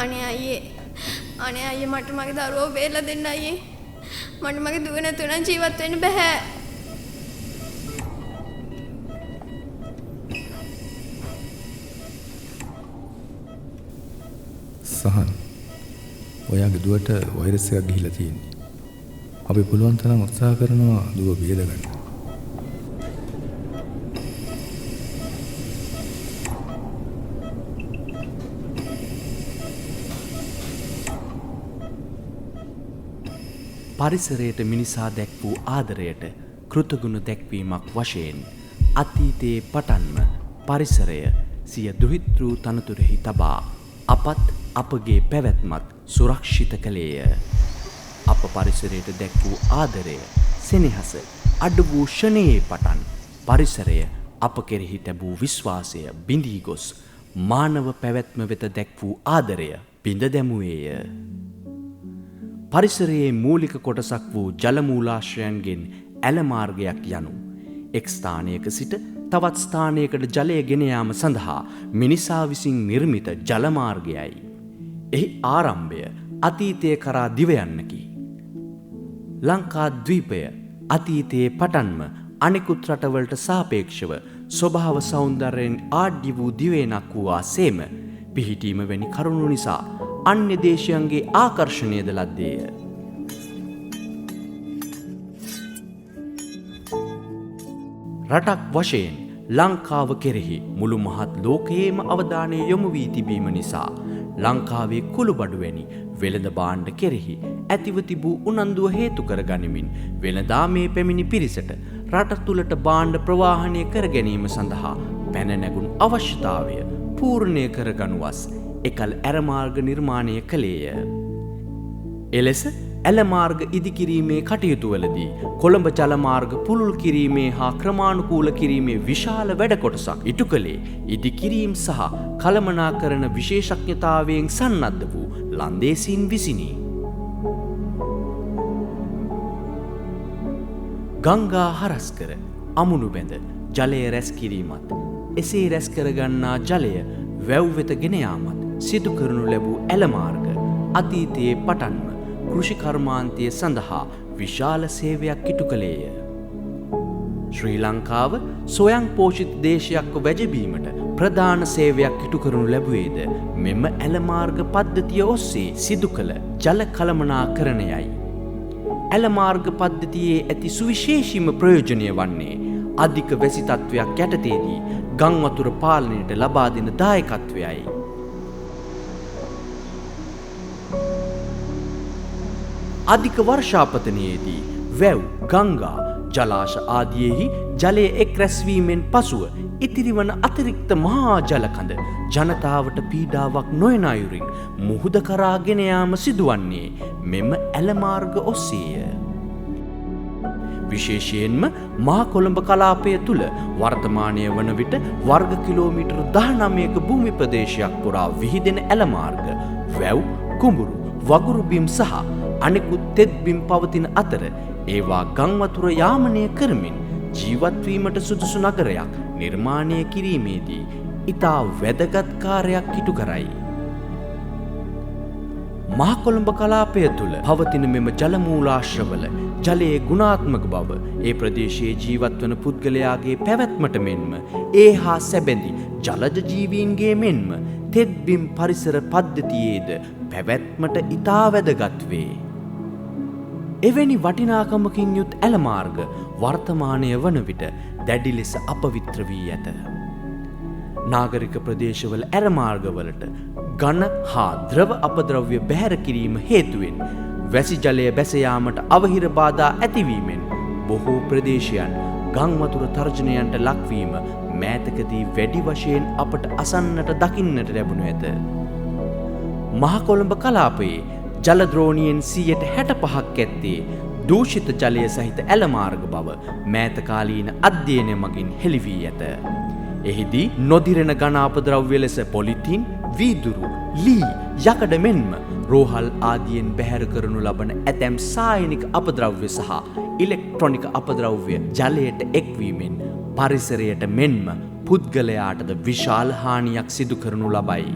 අනේ මට මගේ දරුවෝ බේරලා දෙන්න අයියේ. මට මගේ දුව නැතුව නම් ජීවත් වෙන්න බෑ. සහන්, ඔයාගේ දුවට වෛරස් එකක් ගිහිලා තියෙන්නේ. අපි පුළුවන් තරම් උත්සාහ කරනවා දුව බේරගන්න. පරිසරයට මිනිසා දැක් වූ ආදරයට කෘතගුණ දැක්වීමක් වශයෙන් අතීතයේ පටන්ම පරිසරය සිය දුහිතෘ තනතුරෙහි තබා අපත් අපගේ පැවැත්මත් සුරක්ෂිත කළේය. අප පරිසරයට දැක් වූ ආදරය සෙනෙහස අඩු වූ ෂණයේ පටන් පරිසරය අප කෙරෙහි තැබූ විශ්වාසය බිඳී ගොස් මානව පැවැත්ම වෙත දැක් වූ ආදරය බිඳ දැමුවේය. පරිසරයේ මූලික කොටසක් වූ ජලමූලාශ්‍රයන්ගෙන් ඇලමාර්ගයක් යනු එක් ස්ථානයක සිට තවත් ස්ථානයකට ජලය ගෙන යාම සඳහා මිනිසා විසින් නිර්මිත ජලමාර්ගයයි. එහි ආරම්භය අතීතය කරා දිව යන්නකි. ලංකාද්වීපය අතීතයේ පටන්ම අනෙකුත් රටවලට සාපේක්ෂව ස්වභාව සෞන්දර්යයෙන් ආඩ්‍ය වූ දිවයිනක් වූවා සේම පිහිටීම වැනි කරුණු නිසා අන්‍ය දේශයන්ගේ ආකර්ෂණයද ලද්දේය. රටක් වශයෙන් ලංකාව කෙරෙහි මුළු මහත් ලෝකයේම අවධානය යොමු වී තිබීම නිසා ලංකාවේ කුළුබඩු වැනි වෙළඳ භාණ්ඩ කෙරෙහි ඇතිව තිබූ උනන්දුව හේතු කර ගනිමින් වෙළඳා මේ පැමිණි පිරිසට රට තුළට භාණ්ඩ ප්‍රවාහනය කර ගැනීම සඳහා පැන නැගුණු අවශ්‍යතාවය පූර්ණය කර ගනුවස් එකල් ඇරමාර්ග නිර්මාණය කළේය. එලෙස ඇලමාර්ග ඉදිකිරීමේ කටයුතුවලදී කොළඹ ජලමාර්ග පුළුල් කිරීමේ හා ක්‍රමානුකූල කිරීමේ විශාල වැඩ කොටසක් ඉටු කළේ ඉදිකිරීම් සහ කළමනාකරන විශේෂඥතාවයෙන් සන්නද්ධ වූ ලන්දේසීන් විසිනි. ගංගා හරස්කර අමුණු බැඳ ජලය රැස් කිරීමත් එසේ රැස් කරගන්නා ජලය වැව් වෙත ගෙන යාමත් සිදු කරනු ලැබූ ඇලමාර්ග අතීතයේ පටන්ම කෘෂි කර්මාන්තය සඳහා විශාල සේවයක් ඉටු කළේය. ශ්‍රී ලංකාව සොයං පෝෂිත දේශයක්ව වැජබීමට ප්‍රධාන සේවයක් ඉටු කරනු ලැබුවේද මෙම ඇලමාර්ග පද්ධතිය ඔස්සේ සිදු කළ ජල කළමනාකරණයයි. ඇලමාර්ග පද්ධතියේ ඇති සුවිශේෂීම ප්‍රයෝජනය වන්නේ අධික වැසි තත්ත්වයක් යටතේදී ගං වතුර පාලනයට ලබා දෙන දායකත්වයයි. අධික වර්ෂාපතනයේදී වැව්, ගංගා, ජලාශ ආදියෙහි ජලය එක් රැස්වීමෙන් පසුව ඉතිරිවන අතිරික්ත මහා ජලකඳ ජනතාවට පීඩාවක් නොයන අයුරින් මුහුද කරා ගෙන යාම සිදුවන්නේ මෙම ඇලමාර්ග ඔස්සේය. විශේෂයෙන්ම මහා කොළඹ කලාපය තුළ වර්තමානය වන විට වර්ග කිලෝමීටර් 19ක භූමි ප්‍රදේශයක් පුරා විහිදෙන ඇලමාර්ග වැව්, කුඹුරු, වගුරු බිම් සහ අනෙකුත් තෙත් බිම් පවතින අතර ඒවා ගං වතුර යාමනය කරමින් ජීවත්වීමට සුදුසු නගරයක් නිර්මාණය කිරීමේදී ඉතා වැදගත් කාර්යයක් ඉටු කරයි. මහා කොළඹ කලාපය තුළ පවතින මෙම ජලමූලාශ්‍රවල ජලයේ ගුණාත්මක බව ඒ ප්‍රදේශයේ ජීවත්වන පුද්ගලයාගේ පැවැත්මට මෙන්ම ඒ හා සැබැඳි ජලජ ජීවීන්ගේ මෙන්ම තෙත්බිම් පරිසර පද්ධතියේද පැවැත්මට ඉතා වැදගත් වේ. එවැනි වටිනාකමකින් යුත් ඇලමාර්ග වර්තමානය වන විට දැඩි ලෙස අපවිත්‍ර වී ඇත. නාගරික ප්‍රදේශවල ඇරමාර්ගවලට ඝන හා ද්‍රව අපද්‍රව්‍ය බැහැර කිරීම හේතුවෙන් වැසි ජලය බැස යාමට අවහිර බාධා ඇතිවීමෙන් බොහෝ ප්‍රදේශයන් ගං වතුර තර්ජනයන්ට ලක්වීම මෑතකදී වැඩි වශයෙන් අපට අසන්නට දකින්නට ලැබුණු ඇත. මහා කොළඹ කලාපයේ ජල ද්‍රෝණියෙන් 65% ඇත්තේ දූෂිත ජලය සහිත ඇලමාර්ග බව මෑත කාලීන අධ්‍යයනය මගින් හෙළි වී ඇත. එහිදී නොදිරෙන ඝන අපද්‍රව්‍ය ලෙස පොලිතීන්, වීදුරු, ලී, යකඩ මෙන්ම රෝහල් ආදියෙන් බැහැර කරනු ලබන ඇතැම් සායනික අපද්‍රව්‍ය සහ ඉලෙක්ට්‍රොනික අපද්‍රව්‍ය ජලයට එක්වීමෙන් පරිසරයට මෙන්ම පුද්ගලයාටද විශාල හානියක් සිදු කරනු ලබයි.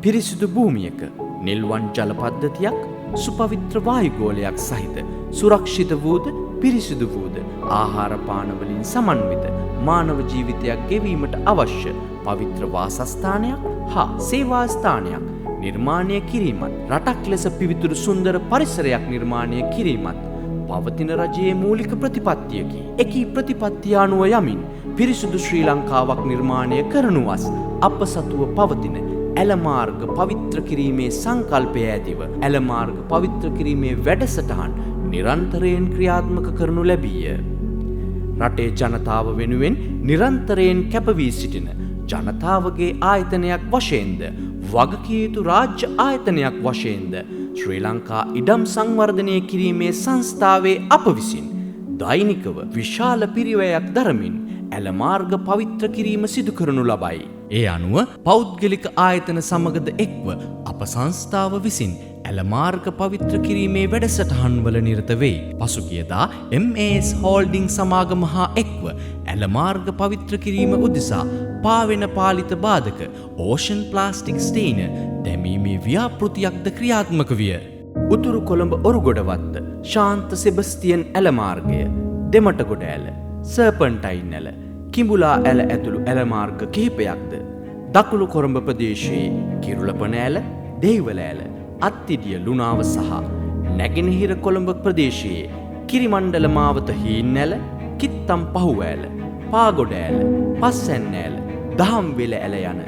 පිරිසිදු භූමියක නිල්වන් ජල පද්ධතියක් සුපවිත්‍ර වායුගෝලයක් සහිත සුරක්ෂිත වූද පිරිසිදු වූද ආහාර පාන වලින් සමන්විත මානව ජීවිතයක් ගෙවීමට අවශ්‍ය පවිත්‍ර වාසස්ථානයක් හා සේවා ස්ථානයක් නිර්මාණය කිරීමත් රටක් ලෙස පිවිතුරු සුන්දර පරිසරයක් නිර්මාණය කිරීමත් පවතින රජයේ මූලික ප්‍රතිපත්තියකි. එකී ප්‍රතිපත්තිය අනුව යමින් පිරිසුදු ශ්‍රී ලංකාවක් නිර්මාණය කරනුවස් අප සතුව පවතින ඇලමාර්ග පවිත්‍ර කිරීමේ සංකල්පය ඇතිව ඇලමාර්ග පවිත්‍ර කිරීමේ වැඩසටහන් නිරන්තරයෙන් ක්‍රියාත්මක කරනු ලැබීය. රටේ ජනතාව වෙනුවෙන් නිරන්තරයෙන් කැපවී සිටින ජනතාවගේ ආයතනයක් වශයෙන්ද වගකිය යුතු රාජ්‍ය ආයතනයක් වශයෙන්ද ශ්‍රී ලංකා ඉඩම් සංවර්ධනය කිරීමේ සංස්ථාවේ අප විසින් දෛනිකව විශාල පිරිවැයක් දරමින් ඇලමාර්ග පවිත්‍ර කිරීම සිදු කරනු ලබයි. ඒ අනුව පෞද්ගලික ආයතන සමගද එක්ව අප සංස්ථාව විසින් ඇලමාර්ග පවිත්‍ර කිරීමේ වැඩසටහන් වල නිරත වෙයි. පසුගියදා MAS හෝල්ඩිං සමාගම හා එක්ව ඇලමාර්ග පවිත්‍ර කිරීම උදෙසා පාවෙන පාලිත බාධක ඕෂන් ප්ලාස්ටික් ස්ටේන දැමීමේ ව්‍යාපෘතියක්ද ක්‍රියාත්මක විය. උතුරු කොළඹ ඔරුගොඩවත්ත ශාන්ත සෙබස්තියන් ඇලමාර්ගය දෙමටගොඩ ඇල සර්පන්ටයින් ඇල කිඹුලා ඇල ඇතුළු ඇලමාර්ග කිහිපයක්ද දකුණු කොළඹ ප්‍රදේශයේ කිරුළපන ඇල දෙහිවල ඇල අත්තිඩිය ලුණාව සහ නැගෙනහිර කොළඹ ප්‍රදේශයේ කිරිමණ්ඩල මාවත හීන් ඇල කිත්තම් පහුව ඇල පාගොඩ ඇල පස්සැන්න ඇල දහම්වෙල ඇල යන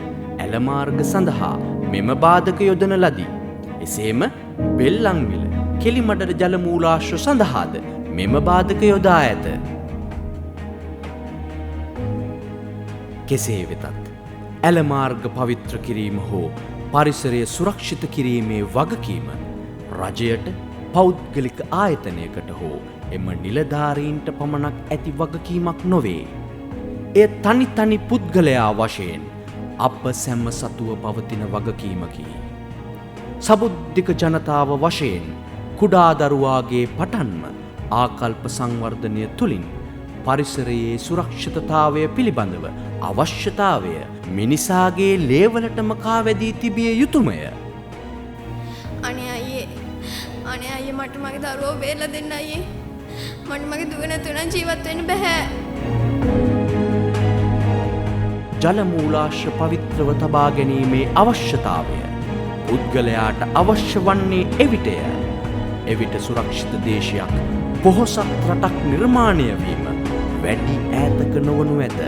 ඇලමාර්ග සඳහා මෙම බාධක යොදන ලදී. එසේම බෙල්ලන්විල කෙලිමඩර ජලමූලාශ්‍ර සඳහාද මෙම බාධක යොදා ඇත. කෙසේ වෙතත් ඇලමාර්ග පවිත්‍ර කිරීම හෝ පරිසරය සුරක්ෂිත කිරීමේ වගකීම රජයට පෞද්ගලික ආයතනයකට හෝ එම නිලධාරීන්ට පමණක් ඇති වගකීමක් නොවේ. එය තනි පුද්ගලයා වශයෙන් අප සැම සතුව පවතින වගකීමකි. සබුද්ධික ජනතාව වශයෙන් කුඩා දරුවාගේ පටන්ම ආකල්ප සංවර්ධනය තුළින් පරිසරයේ සුරක්ෂිතතාවය පිළිබඳව අවශ්‍යතාවය මිනිසාගේ ලේවලටම කාවැදී තිබිය යුතුමය. අනේ අයියේ මට මගේ දරුවෝ බේරලා දෙන්න අයියේ. මට මගේ දුව නැතුව ජීවත් වෙන්න බෑ. ජලමූලාශ්‍ර පවිත්‍රව තබා ගැනීමේ අවශ්‍යතාවය පුද්ගලයාට අවශ්‍ය වන්නේ එවිටය. එවිට සුරක්ෂිත දේශයක් පොහොසත් රටක් නිර්මාණය වීම වැඩි ඈතක නොවනු ඇත.